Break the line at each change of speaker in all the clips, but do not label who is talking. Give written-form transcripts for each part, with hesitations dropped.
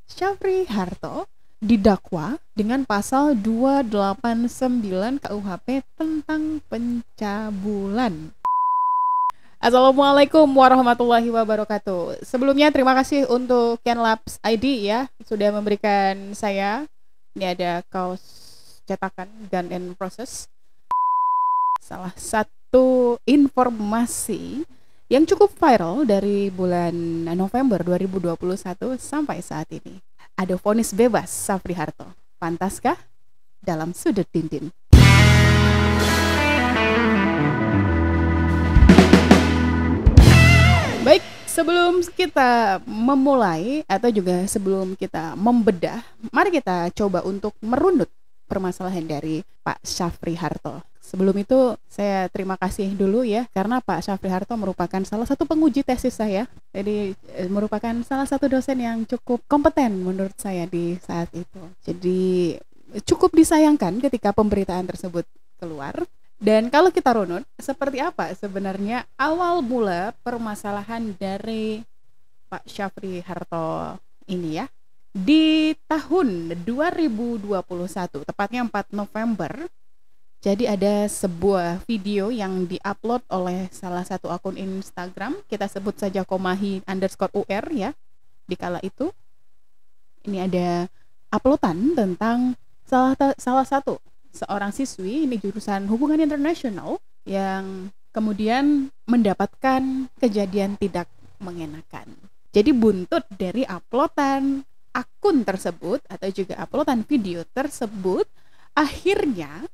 Syafri Harto didakwa dengan pasal 289 KUHP tentang pencabulan. Assalamualaikum warahmatullahi wabarakatuh. Sebelumnya terima kasih untuk Kenlabs ID ya, sudah memberikan saya, ini ada kaos cetakan Gun and Process. Salah satu informasi yang cukup viral dari bulan November 2021 sampai saat ini. Ada vonis bebas Syafri Harto. Pantaskah? Dalam Sudut Tintin. Baik, sebelum kita memulai atau juga sebelum kita membedah, mari kita coba untuk merunut permasalahan dari Pak Syafri Harto. Sebelum itu saya terima kasih dulu ya, karena Pak Syafri Harto merupakan salah satu penguji tesis saya. Jadi merupakan salah satu dosen yang cukup kompeten menurut saya di saat itu. Jadi cukup disayangkan ketika pemberitaan tersebut keluar. Dan kalau kita runut, seperti apa sebenarnya awal mula permasalahan dari Pak Syafri Harto ini ya? Di tahun 2021, tepatnya 4 November, jadi ada sebuah video yang diupload oleh salah satu akun Instagram, kita sebut saja Komahi_UR ya. Di kala itu, ini ada uploadan tentang salah satu seorang siswi, ini jurusan hubungan internasional, yang kemudian mendapatkan kejadian tidak mengenakan. Jadi buntut dari uploadan akun tersebut atau juga uploadan video tersebut, akhirnya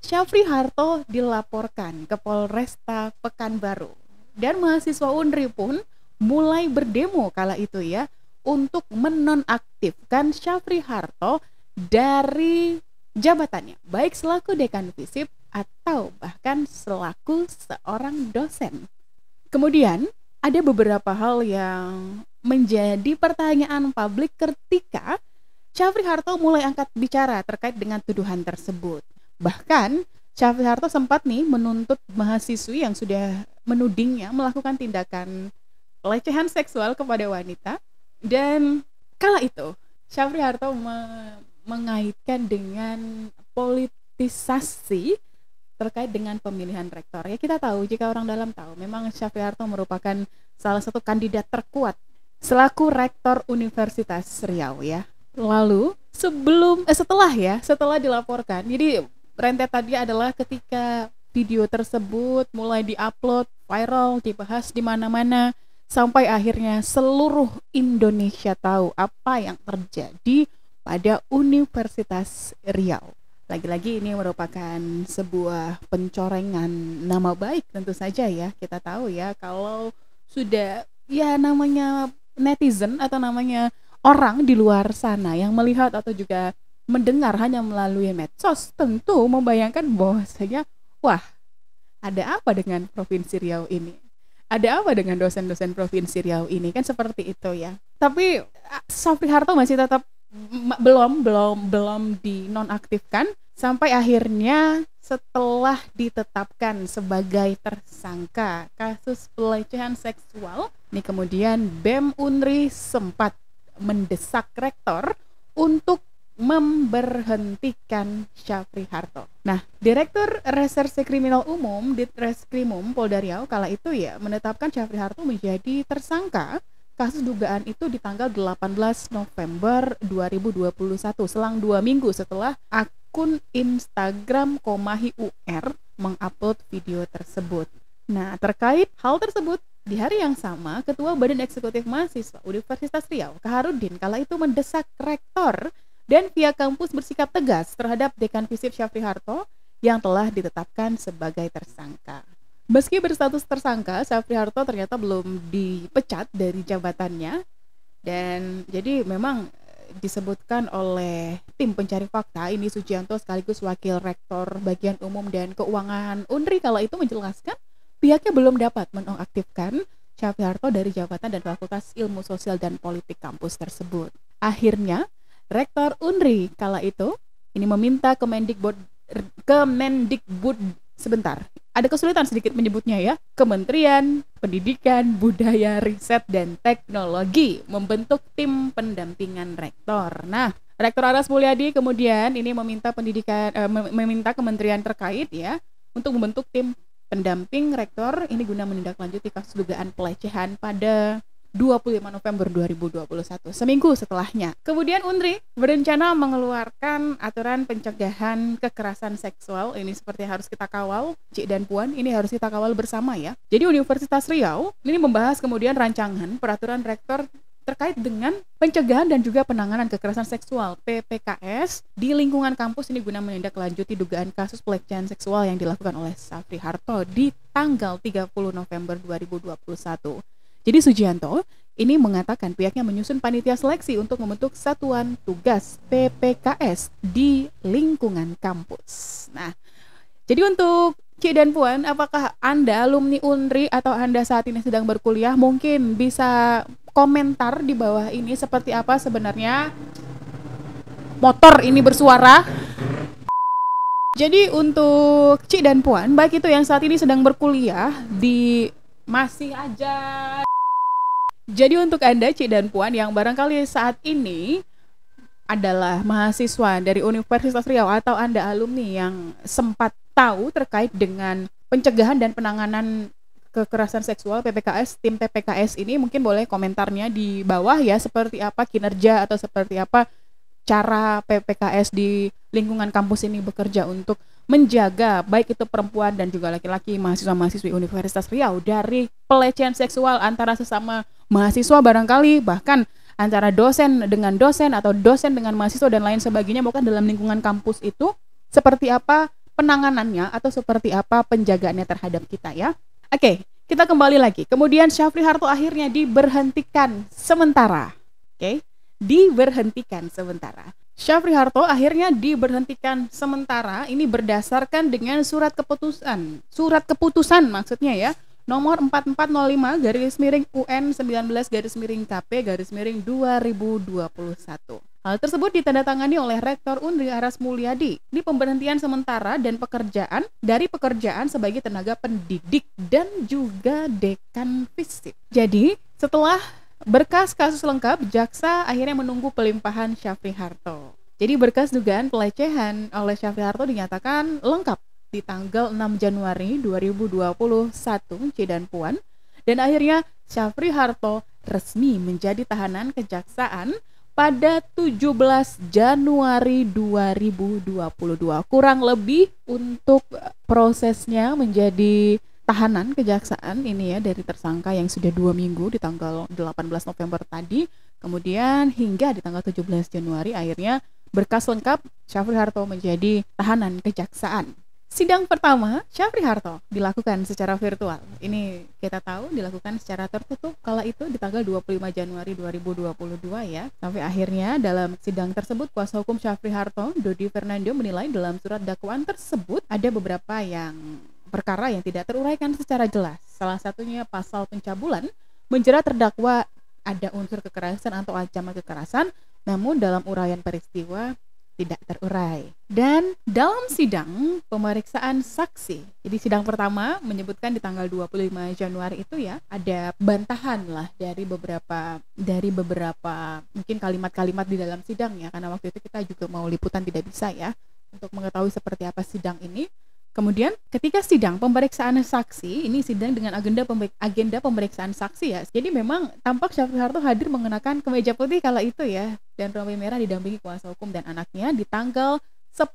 Syafri Harto dilaporkan ke Polresta Pekanbaru. Dan mahasiswa UNRI pun mulai berdemo kala itu ya, untuk menonaktifkan Syafri Harto dari jabatannya, baik selaku dekan FISIP atau bahkan selaku seorang dosen. Kemudian ada beberapa hal yang menjadi pertanyaan publik ketika Syafri Harto mulai angkat bicara terkait dengan tuduhan tersebut. Bahkan Syafri Harto sempat nih menuntut mahasiswi yang sudah menudingnya melakukan tindakan pelecehan seksual kepada wanita. Dan kala itu Syafri Harto mengaitkan dengan politisasi terkait dengan pemilihan rektor. Ya kita tahu, jika orang dalam tahu, memang Syafri Harto merupakan salah satu kandidat terkuat selaku rektor Universitas Riau ya. Lalu setelah dilaporkan, jadi rentetannya adalah ketika video tersebut mulai diupload, viral, dibahas di mana-mana, sampai akhirnya seluruh Indonesia tahu apa yang terjadi pada Universitas Riau. Lagi-lagi ini merupakan sebuah pencorengan nama baik tentu saja ya. Kita tahu ya, kalau sudah ya namanya netizen atau namanya orang di luar sana yang melihat atau juga mendengar hanya melalui medsos, tentu membayangkan bahwasanya wah, ada apa dengan Provinsi Riau ini? Ada apa dengan dosen-dosen Provinsi Riau ini? Kan seperti itu ya. Tapi Syafri Harto masih tetap belum dinonaktifkan sampai akhirnya setelah ditetapkan sebagai tersangka kasus pelecehan seksual. Ini kemudian BEM UNRI sempat mendesak rektor untuk memberhentikan Syafri Harto. Nah, Direktur Reserse Kriminal Umum Ditreskrimum Polda Riau kala itu ya menetapkan Syafri Harto menjadi tersangka kasus dugaan itu di tanggal 18 November 2021, selang 2 minggu setelah akun Instagram Komahi_UR mengupload video tersebut. Nah, terkait hal tersebut, di hari yang sama, Ketua Badan Eksekutif Mahasiswa Universitas Riau, Kaharudin, kala itu mendesak rektor dan pihak kampus bersikap tegas terhadap dekan FISIP Syafri Harto yang telah ditetapkan sebagai tersangka. Meski berstatus tersangka, Syafri Harto ternyata belum dipecat dari jabatannya. Dan jadi memang disebutkan oleh tim pencari fakta, ini Sujianto sekaligus Wakil Rektor Bagian Umum dan Keuangan UNRI kala itu menjelaskan pihaknya belum dapat menonaktifkan Syafri Harto dari jabatan dan Fakultas Ilmu Sosial dan Politik kampus tersebut. Akhirnya Rektor UNRI kala itu ini meminta Kemendikbud ada kesulitan sedikit menyebutnya ya. Kementerian Pendidikan, Budaya, Riset, dan Teknologi membentuk tim pendampingan rektor. Nah, Rektor Aras Mulyadi kemudian ini meminta kementerian terkait ya untuk membentuk tim pendamping rektor ini guna menindaklanjuti kasus dugaan pelecehan pada 25 November 2021, seminggu setelahnya. Kemudian Unri berencana mengeluarkan aturan pencegahan kekerasan seksual. Ini seperti harus kita kawal, Cik dan Puan, ini harus kita kawal bersama ya. Jadi Universitas Riau ini membahas kemudian rancangan peraturan rektor terkait dengan pencegahan dan juga penanganan kekerasan seksual PPKS di lingkungan kampus ini guna menindaklanjuti dugaan kasus pelecehan seksual yang dilakukan oleh Syafri Harto di tanggal 30 November 2021. Jadi Sujianto ini mengatakan pihaknya menyusun panitia seleksi untuk membentuk satuan tugas PPKS di lingkungan kampus. Nah, jadi untuk Cik dan Puan, apakah Anda alumni Unri atau Anda saat ini sedang berkuliah? Mungkin bisa komentar di bawah ini seperti apa sebenarnya motor ini bersuara. Jadi untuk Cik dan Puan, baik itu yang saat ini sedang berkuliah di masih aja. Jadi untuk Anda Cik dan Puan yang barangkali saat ini adalah mahasiswa dari Universitas Riau atau Anda alumni yang sempat tahu terkait dengan pencegahan dan penanganan kekerasan seksual PPKS, tim PPKS ini mungkin boleh komentarnya di bawah ya, seperti apa kinerja atau seperti apa cara PPKS di lingkungan kampus ini bekerja untuk menjaga baik itu perempuan dan juga laki-laki mahasiswa-mahasiswi Universitas Riau dari pelecehan seksual antara sesama mahasiswa barangkali, bahkan antara dosen dengan dosen atau dosen dengan mahasiswa dan lain sebagainya, bahkan dalam lingkungan kampus itu seperti apa penanganannya atau seperti apa penjagaannya terhadap kita ya. Oke, kita kembali lagi. Kemudian Syafri Harto akhirnya diberhentikan sementara. Oke, diberhentikan sementara. Syafri Harto akhirnya diberhentikan sementara ini berdasarkan dengan surat keputusan maksudnya ya, nomor 4405/19/KP/2021. Hal tersebut ditandatangani oleh Rektor Unri Aras Mulyadi di pemberhentian sementara dan dari pekerjaan sebagai tenaga pendidik dan juga dekan fisip. Jadi setelah berkas kasus lengkap, jaksa akhirnya menunggu pelimpahan Syafri Harto. Jadi berkas dugaan pelecehan oleh Syafri Harto dinyatakan lengkap di tanggal 6 Januari 2021, Cik dan Puan. Dan akhirnya Syafri Harto resmi menjadi tahanan kejaksaan pada 17 Januari 2022. Kurang lebih untuk prosesnya menjadi tahanan kejaksaan ini ya, dari tersangka yang sudah 2 minggu di tanggal 18 November tadi, kemudian hingga di tanggal 17 Januari akhirnya berkas lengkap Syafri Harto menjadi tahanan kejaksaan. Sidang pertama Syafri Harto dilakukan secara virtual. Ini kita tahu dilakukan secara tertutup kala itu di tanggal 25 Januari 2022 ya. Sampai akhirnya dalam sidang tersebut kuasa hukum Syafri Harto, Dodi Fernando, menilai dalam surat dakwaan tersebut ada beberapa perkara yang tidak teruraikan secara jelas. Salah satunya pasal pencabulan menjerat terdakwa ada unsur kekerasan atau ancaman kekerasan, namun dalam uraian peristiwa tidak terurai. Dan dalam sidang pemeriksaan saksi, jadi sidang pertama menyebutkan di tanggal 25 Januari itu ya, ada bantahan lah dari beberapa mungkin kalimat-kalimat di dalam sidang ya, karena waktu itu kita juga mau liputan tidak bisa ya untuk mengetahui seperti apa sidang ini. Kemudian ketika sidang pemeriksaan saksi, ini sidang dengan agenda pemeriksaan saksi ya. Jadi memang tampak Syafri Harto hadir mengenakan kemeja putih kala itu ya, dan rompi merah didampingi kuasa hukum dan anaknya di tanggal 10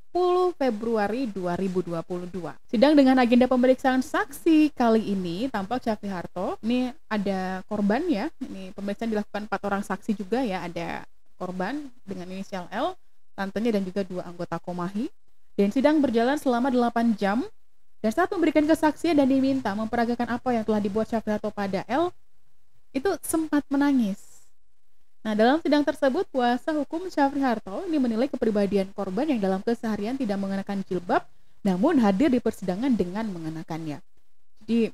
Februari 2022. Sidang dengan agenda pemeriksaan saksi kali ini tampak Syafri Harto, ini ada korban ya. Ini pemeriksaan dilakukan 4 orang saksi juga ya, ada korban dengan inisial L, tantenya dan juga 2 anggota Komahi. Dan sidang berjalan selama 8 jam. Dan saat memberikan kesaksian dan diminta memperagakan apa yang telah dibuat Syafri Harto pada L, itu sempat menangis. Nah, dalam sidang tersebut, kuasa hukum Syafri Harto ini menilai kepribadian korban yang dalam keseharian tidak mengenakan jilbab, namun hadir di persidangan dengan mengenakannya. Jadi,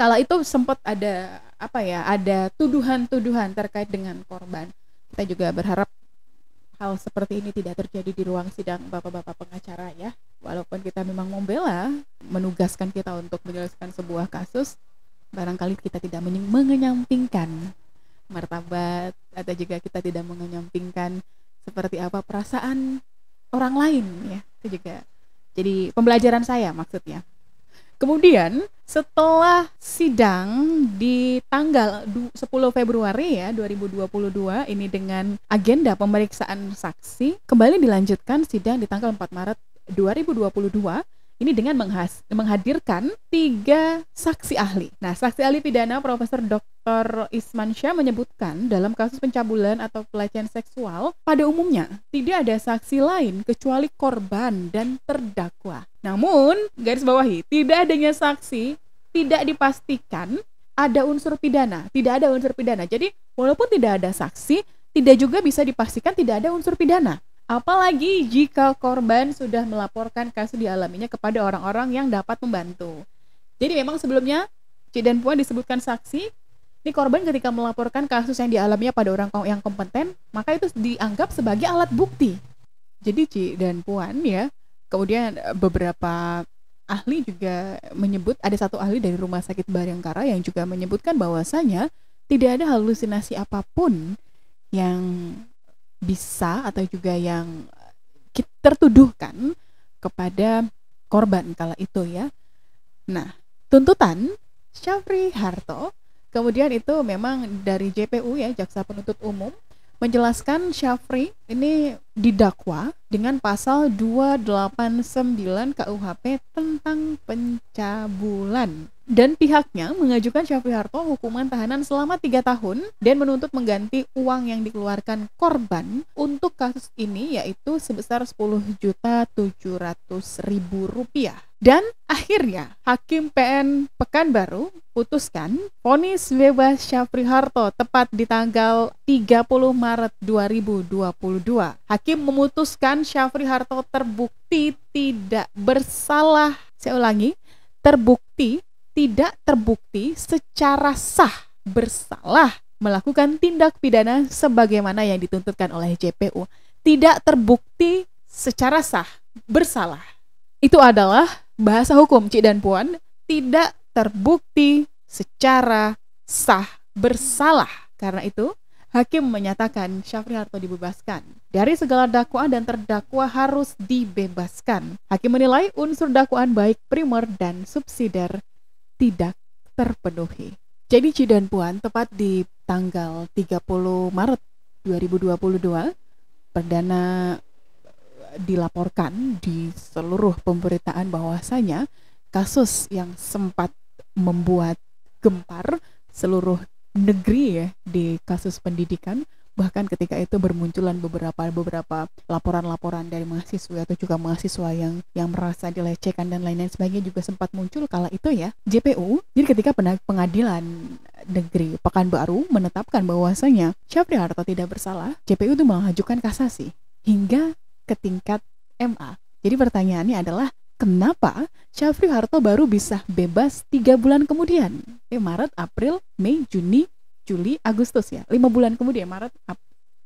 kala itu sempat ada tuduhan-tuduhan terkait dengan korban. Kita juga berharap hal seperti ini tidak terjadi di ruang sidang bapak-bapak pengacara ya. Walaupun kita memang membela, menugaskan kita untuk menyelesaikan sebuah kasus, barangkali kita tidak mengenyampingkan martabat atau juga kita tidak mengenyampingkan seperti apa perasaan orang lain ya. Itu juga jadi pembelajaran saya maksudnya. Kemudian setelah sidang di tanggal 10 Februari ya 2022 ini dengan agenda pemeriksaan saksi, kembali dilanjutkan sidang di tanggal 4 Maret 2022 ini dengan menghadirkan 3 saksi ahli. Nah, saksi ahli pidana Profesor Dr. Ismansyah menyebutkan dalam kasus pencabulan atau pelecehan seksual pada umumnya tidak ada saksi lain kecuali korban dan terdakwa. Namun, garis bawahi, tidak adanya saksi tidak dipastikan ada unsur pidana, tidak ada unsur pidana. Jadi, walaupun tidak ada saksi, tidak juga bisa dipastikan tidak ada unsur pidana. Apalagi jika korban sudah melaporkan kasus dialaminya kepada orang-orang yang dapat membantu. Jadi memang sebelumnya Cik dan Puan disebutkan saksi, ini korban ketika melaporkan kasus yang dialaminya pada orang yang kompeten, maka itu dianggap sebagai alat bukti. Jadi Cik dan Puan ya, kemudian beberapa ahli juga menyebut, ada satu ahli dari Rumah Sakit Bayangkara yang juga menyebutkan bahwasanya tidak ada halusinasi apapun yang bisa atau juga yang tertuduhkan kepada korban kala itu ya. Nah, tuntutan Syafri Harto kemudian itu memang dari JPU ya, Jaksa Penuntut Umum, menjelaskan Syafri ini didakwa dengan pasal 289 KUHP tentang pencabulan. Dan pihaknya mengajukan Syafri Harto hukuman tahanan selama 3 tahun dan menuntut mengganti uang yang dikeluarkan korban untuk kasus ini yaitu sebesar Rp10.700.000. Dan akhirnya Hakim PN Pekanbaru putuskan vonis bebas Syafri Harto tepat di tanggal 30 Maret 2022. Hakim memutuskan Syafri Harto terbukti tidak bersalah. Saya ulangi, tidak terbukti secara sah bersalah melakukan tindak pidana sebagaimana yang dituntutkan oleh JPU. Tidak terbukti secara sah bersalah. Itu adalah bahasa hukum Cik dan Puan, tidak terbukti secara sah bersalah. Karena itu, Hakim menyatakan Syafri Harto dibebaskan dari segala dakwaan dan terdakwa harus dibebaskan. Hakim menilai unsur dakwaan baik primer dan subsidiar tidak terpenuhi. Jadi Cik dan Puan, tepat di tanggal 30 Maret 2022, perdana dilaporkan di seluruh pemberitaan bahwasanya kasus yang sempat membuat gempar seluruh negeri ya di kasus pendidikan, bahkan ketika itu bermunculan beberapa laporan-laporan dari mahasiswa atau juga mahasiswa yang merasa dilecehkan dan lain-lain sebagainya juga sempat muncul kala itu ya JPU. Jadi ketika pengadilan negeri Pekanbaru menetapkan bahwasanya Syafri Harto tidak bersalah, JPU itu mengajukan kasasi hingga ke tingkat MA. Jadi pertanyaannya adalah kenapa Syafri Harto baru bisa bebas 3 bulan kemudian? Maret, April, Mei, Juni, Juli, Agustus ya. 5 bulan kemudian, Maret,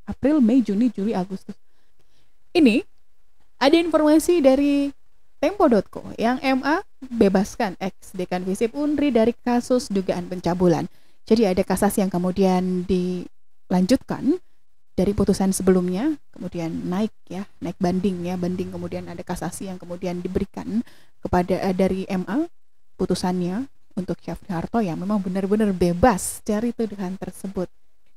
April, Mei, Juni, Juli, Agustus. Ini ada informasi dari Tempo.co yang MA bebaskan ex-dekan Visip Unri dari kasus dugaan pencabulan. Jadi ada kasasi yang kemudian dilanjutkan dari putusan sebelumnya, kemudian naik banding kemudian ada kasasi yang kemudian diberikan kepada dari MA putusannya untuk Syafri Harto yang memang benar-benar bebas dari tuduhan tersebut.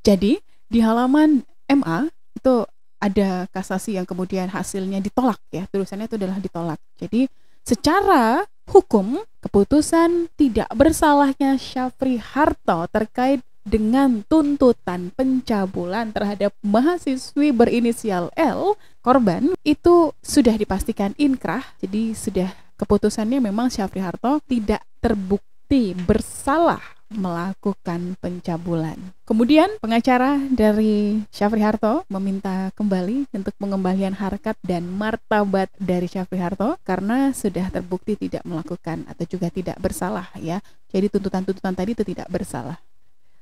Jadi di halaman MA itu ada kasasi yang kemudian hasilnya ditolak ya, tulisannya itu adalah ditolak. Jadi secara hukum keputusan tidak bersalahnya Syafri Harto terkait dengan tuntutan pencabulan terhadap mahasiswi berinisial L, korban, itu sudah dipastikan inkrah. Jadi sudah keputusannya memang Syafri Harto tidak terbukti bersalah melakukan pencabulan. Kemudian pengacara dari Syafri Harto meminta kembali untuk pengembalian harkat dan martabat dari Syafri Harto karena sudah terbukti tidak melakukan atau juga tidak bersalah ya. Jadi tuntutan-tuntutan tadi itu tidak bersalah.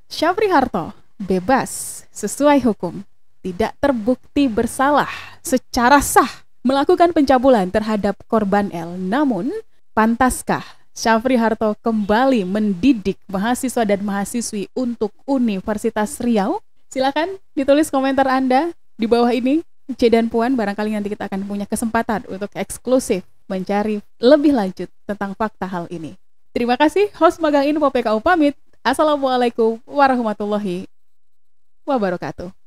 Syafri Harto bebas sesuai hukum, tidak terbukti bersalah secara sah melakukan pencabulan terhadap korban L. Namun, pantaskah Syafri Harto kembali mendidik mahasiswa dan mahasiswi untuk Universitas Riau? Silakan ditulis komentar Anda di bawah ini. C dan Puan, barangkali nanti kita akan punya kesempatan untuk eksklusif mencari lebih lanjut tentang fakta hal ini. Terima kasih, host Magang Info PKU pamit. Assalamualaikum warahmatullahi wabarakatuh.